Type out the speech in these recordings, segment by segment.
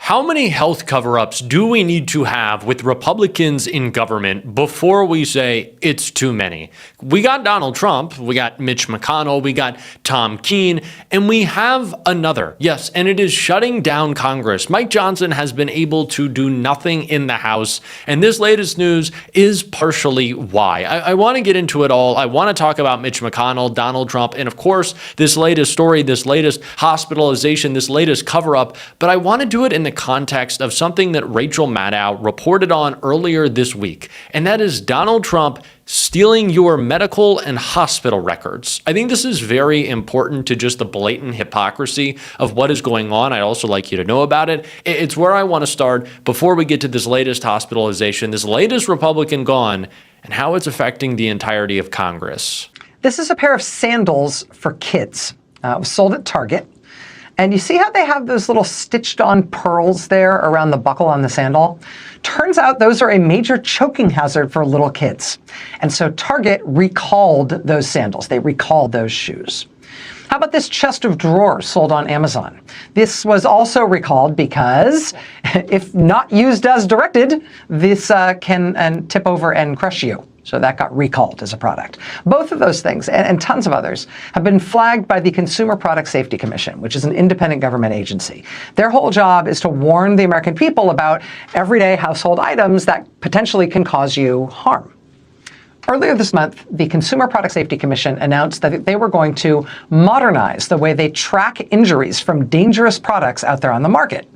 How many health cover-ups do we need to have with Republicans in government before we say it's too many? We got Donald Trump, we got Mitch McConnell, we got Tom Keene, and we have another. Yes, and it is shutting down Congress. Mike Johnson has been able to do nothing in the House, and this latest news is partially why. I want to get into it all. I want to talk about Mitch McConnell, Donald Trump, and of course, this latest story, this latest hospitalization, this latest cover-up, but I want to do it in the context of something that Rachel Maddow reported on earlier this week, and that is Donald Trump stealing your medical and hospital records. I think this is very important to just the blatant hypocrisy of what is going on. I'd also like you to know about it. It's where I want to start before we get to this latest hospitalization, this latest Republican gone, and how it's affecting the entirety of Congress. This is a pair of sandals for kids. It was sold at Target. And you see how they have those little stitched on pearls there around the buckle on the sandal? Turns out those are a major choking hazard for little kids. And so Target recalled those sandals. They recalled those shoes. How about this chest of drawers sold on Amazon? This was also recalled because if not used as directed, this can tip over and crush you. So that got recalled as a product. Both of those things, and tons of others, have been flagged by the Consumer Product Safety Commission, which is an independent government agency. Their whole job is to warn the American people about everyday household items that potentially can cause you harm. Earlier this month, the Consumer Product Safety Commission announced that they were going to modernize the way they track injuries from dangerous products out there on the market.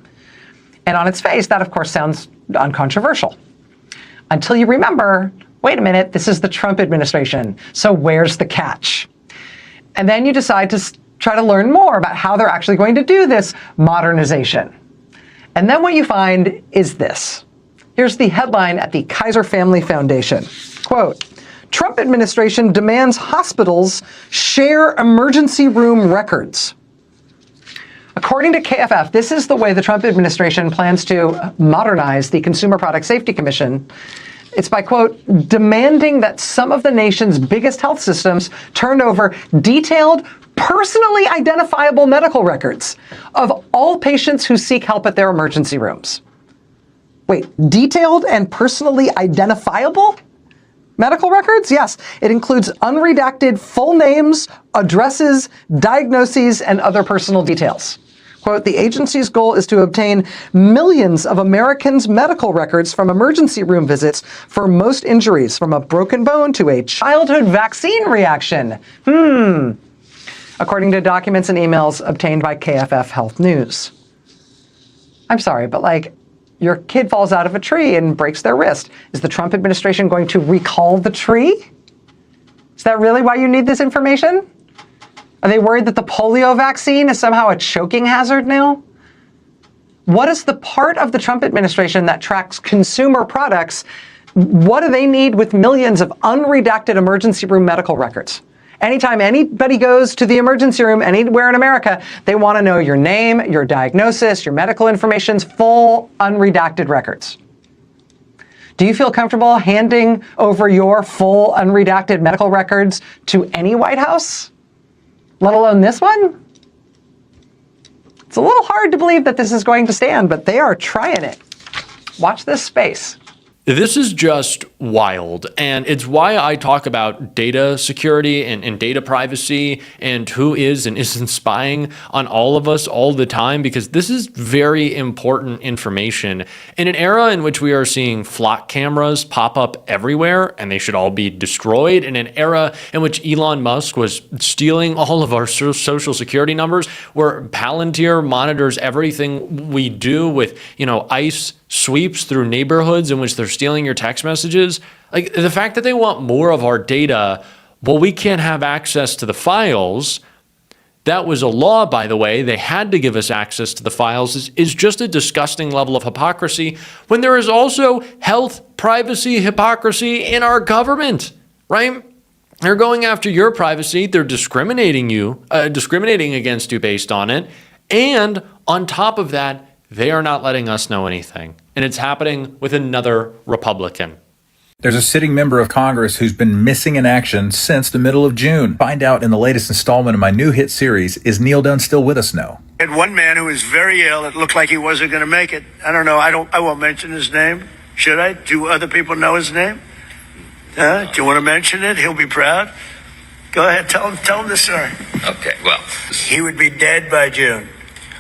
And on its face, that of course sounds uncontroversial. Until you remember, wait a minute, this is the Trump administration, so where's the catch? And then you decide to try to learn more about how they're actually going to do this modernization. And then what you find is this. Here's the headline at the Kaiser Family Foundation. Quote, Trump administration demands hospitals share emergency room records. According to KFF, this is the way the Trump administration plans to modernize the Consumer Product Safety Commission. It's by, quote, demanding that some of the nation's biggest health systems turn over detailed, personally identifiable medical records of all patients who seek help at their emergency rooms. Wait, detailed and personally identifiable medical records? Yes, it includes unredacted full names, addresses, diagnoses, and other personal details. Quote, the agency's goal is to obtain millions of Americans' medical records from emergency room visits for most injuries, from a broken bone to a childhood vaccine reaction. According to documents and emails obtained by KFF Health News. I'm sorry, but your kid falls out of a tree and breaks their wrist. Is the Trump administration going to recall the tree? Is that really why you need this information? Are they worried that the polio vaccine is somehow a choking hazard now? What is the part of the Trump administration that tracks consumer products? What do they need with millions of unredacted emergency room medical records? Anytime anybody goes to the emergency room anywhere in America, they want to know your name, your diagnosis, your medical information's full unredacted records. Do you feel comfortable handing over your full unredacted medical records to any White House? Let alone this one? It's a little hard to believe that this is going to stand, but they are trying it. Watch this space. This is just wild, and it's why I talk about data security and data privacy and who is and isn't spying on all of us all the time, because this is very important information in an era in which we are seeing flock cameras pop up everywhere and they should all be destroyed, in an era in which Elon Musk was stealing all of our social security numbers, where Palantir monitors everything we do with, ICE sweeps through neighborhoods in which they're stealing your text messages. Like, the fact that they want more of our data, well, we can't have access to the files. That was a law, by the way. They had to give us access to the files, is just a disgusting level of hypocrisy, when there is also health privacy hypocrisy in our government, right? They're going after your privacy. They're discriminating against you based on it. And on top of that, they are not letting us know anything. And it's happening with another Republican. There's a sitting member of Congress who's been missing in action since the middle of June. Find out in the latest installment of my new hit series, Is Neil Dunn Still With Us? No. Had one man who was very ill. It looked like he wasn't going to make it. I don't know. I won't mention his name. Should I? Do other people know his name? Do you want to mention it? He'll be proud. Go ahead. Tell him the story. Okay, well. He would be dead by June.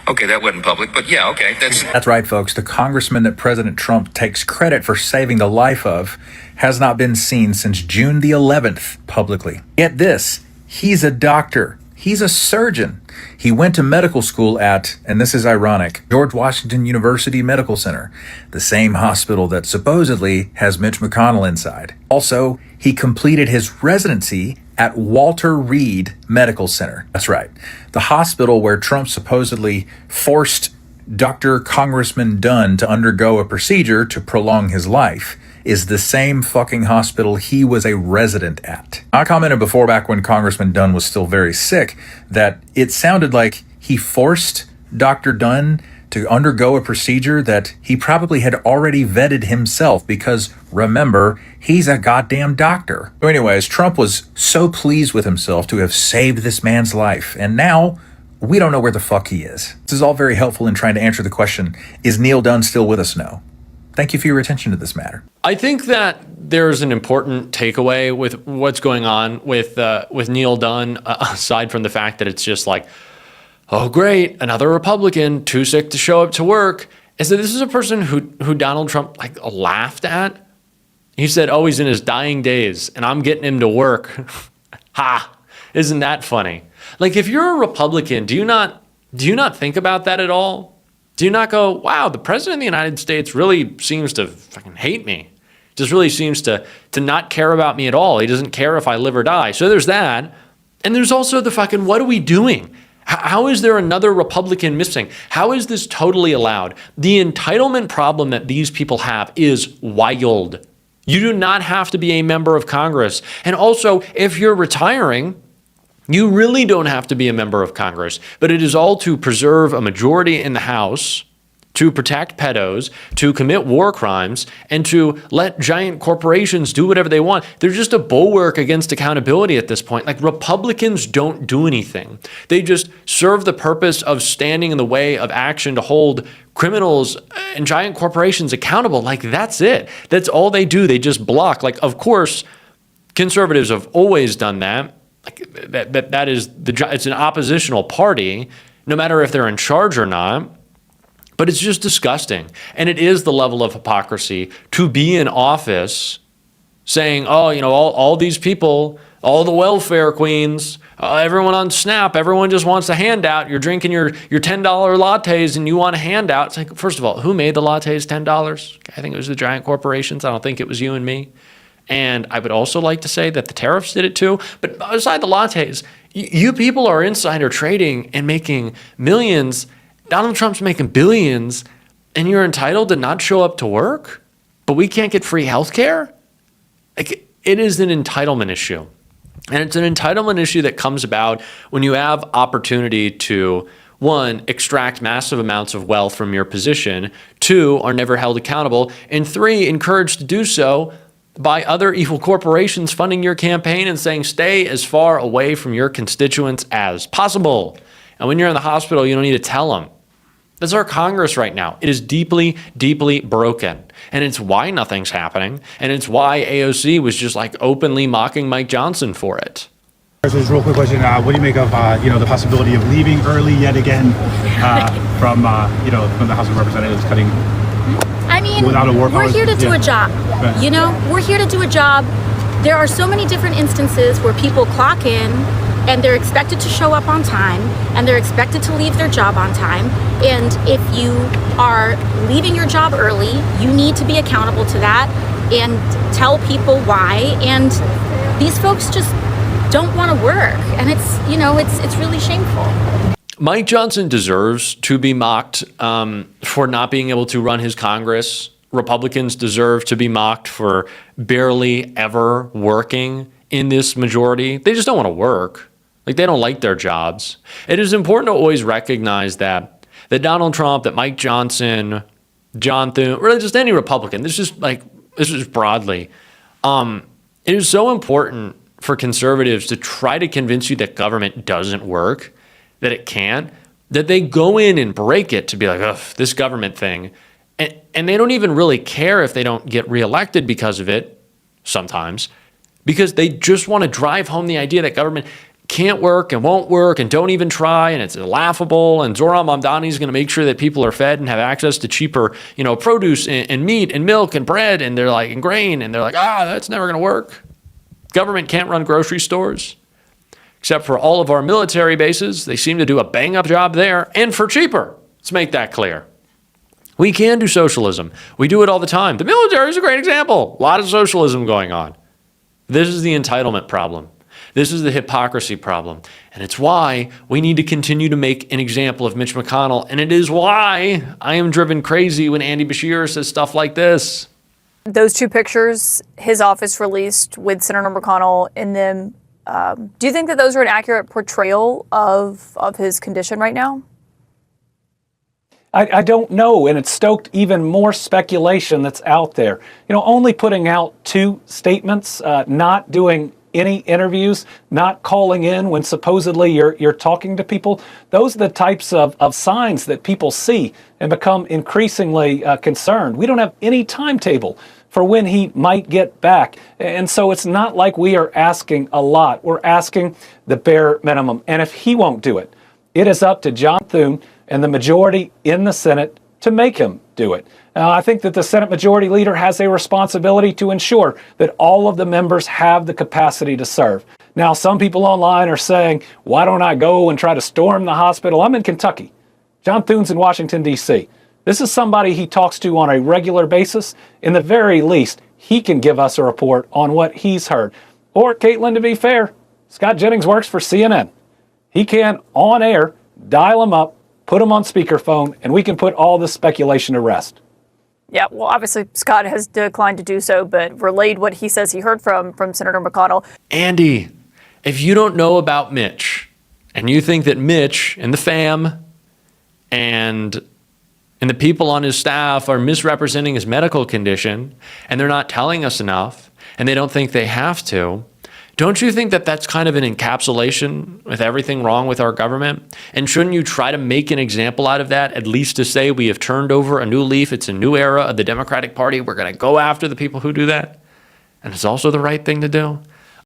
Okay, that wasn't public, but yeah, okay. That's right, folks. The congressman that President Trump takes credit for saving the life of has not been seen since June the 11th publicly. Get this, he's a doctor. He's a surgeon. He went to medical school at, and this is ironic, George Washington University Medical Center, the same hospital that supposedly has Mitch McConnell inside. Also, he completed his residency at Walter Reed Medical Center. That's right, the hospital where Trump supposedly forced Dr. Congressman Dunn to undergo a procedure to prolong his life is the same fucking hospital he was a resident at. I commented before, back when Congressman Dunn was still very sick, that it sounded like he forced Dr. Dunn to undergo a procedure that he probably had already vetted himself because, remember, he's a goddamn doctor. So anyways, Trump was so pleased with himself to have saved this man's life, and now we don't know where the fuck he is. This is all very helpful in trying to answer the question, is Neil Dunn still with us? No. Thank you for your attention to this matter. I think that there's an important takeaway with what's going on with Neil Dunn, aside from the fact that it's just like, oh great, another Republican too sick to show up to work, is that this is a person who Donald Trump laughed at. He said, oh, he's in his dying days and I'm getting him to work. Ha! Isn't that funny? Like, if you're a Republican, do you not think about that at all? Do you not go, wow, the president of the United States really seems to fucking hate me? Just really seems to not care about me at all. He doesn't care if I live or die. So there's that. And there's also the fucking, what are we doing? How is there another Republican missing? How is this totally allowed? The entitlement problem that these people have is wild. You do not have to be a member of Congress. And also, if you're retiring, you really don't have to be a member of Congress, but it is all to preserve a majority in the House, to protect pedos, to commit war crimes, and to let giant corporations do whatever they want. They're just a bulwark against accountability at this point. Like, Republicans don't do anything. They just serve the purpose of standing in the way of action to hold criminals and giant corporations accountable. Like, that's it. That's all they do. They just block. Like, of course, conservatives have always done that. That is it's an oppositional party, no matter if they're in charge or not. But it's just disgusting. And it is the level of hypocrisy to be in office saying, oh, all these people, all the welfare queens, everyone on SNAP, everyone just wants a handout. You're drinking your $10 lattes and you want a handout. It's like, first of all, who made the lattes $10? I think it was the giant corporations. I don't think it was you and me. And I would also like to say that the tariffs did it too. But aside the lattes, you people are insider trading and making millions. Donald Trump's making billions, and you're entitled to not show up to work? But we can't get free health care? Like, it is an entitlement issue. And it's an entitlement issue that comes about when you have opportunity to, one, extract massive amounts of wealth from your position, two, are never held accountable, and three, encouraged to do so by other evil corporations funding your campaign and saying, stay as far away from your constituents as possible. And when you're in the hospital, you don't need to tell them. That's our Congress right now. It is deeply, deeply broken. And it's why nothing's happening. And it's why AOC was just openly mocking Mike Johnson for it. So just a real quick question. What do you make of, the possibility of leaving early yet again from the House of Representatives cutting? I mean, without a war we're here to do a job. Right. We're here to do a job. There are so many different instances where people clock in and they're expected to show up on time and they're expected to leave their job on time. And if you are leaving your job early, you need to be accountable to that and tell people why. And these folks just don't want to work. And it's really shameful. Mike Johnson deserves to be mocked for not being able to run his Congress. Republicans deserve to be mocked for barely ever working in this majority. They just don't want to work. They don't like their jobs. It is important to always recognize that Donald Trump, that Mike Johnson, John Thune, really just any Republican, this is broadly, It is so important for conservatives to try to convince you that government doesn't work, that it can't, that they go in and break it to be like, ugh, this government thing. And they don't even really care if they don't get reelected because of it, sometimes, because they just want to drive home the idea that government can't work and won't work and don't even try, and it's laughable, and Zohran Mamdani is going to make sure that people are fed and have access to cheaper, produce and meat and milk and bread, and they're like, and grain, and they're like, that's never going to work. Government can't run grocery stores. Except for all of our military bases, they seem to do a bang-up job there, and for cheaper. Let's make that clear. We can do socialism. We do it all the time. The military is a great example. A lot of socialism going on. This is the entitlement problem. This is the hypocrisy problem. And it's why we need to continue to make an example of Mitch McConnell. And it is why I am driven crazy when Andy Bashir says stuff like this. Those two pictures his office released with Senator McConnell in them, do you think that those are an accurate portrayal of his condition right now? I don't know, and it's stoked even more speculation that's out there. Only putting out two statements, not doing any interviews, not calling in when supposedly you're talking to people. Those are the types of signs that people see and become increasingly concerned. We don't have any timetable for when he might get back. And so it's not like we are asking a lot. We're asking the bare minimum. And if he won't do it, it is up to John Thune and the majority in the Senate to make him do it. I think that the Senate Majority Leader has a responsibility to ensure that all of the members have the capacity to serve. Now, some people online are saying, why don't I go and try to storm the hospital? I'm in Kentucky. John Thune's in Washington, D.C. This is somebody he talks to on a regular basis. In the very least, he can give us a report on what he's heard. Or, Caitlin, to be fair, Scott Jennings works for CNN. He can, on air, dial him up, put him on speakerphone, and we can put all this speculation to rest. Yeah, well, obviously, Scott has declined to do so, but relayed what he says he heard from Senator McConnell. Andy, if you don't know about Mitch, and you think that Mitch and the fam and the people on his staff are misrepresenting his medical condition, and they're not telling us enough, and they don't think they have to, don't you think that that's kind of an encapsulation with everything wrong with our government? And shouldn't you try to make an example out of that, at least to say we have turned over a new leaf, it's a new era of the Democratic Party, we're going to go after the people who do that? And it's also the right thing to do.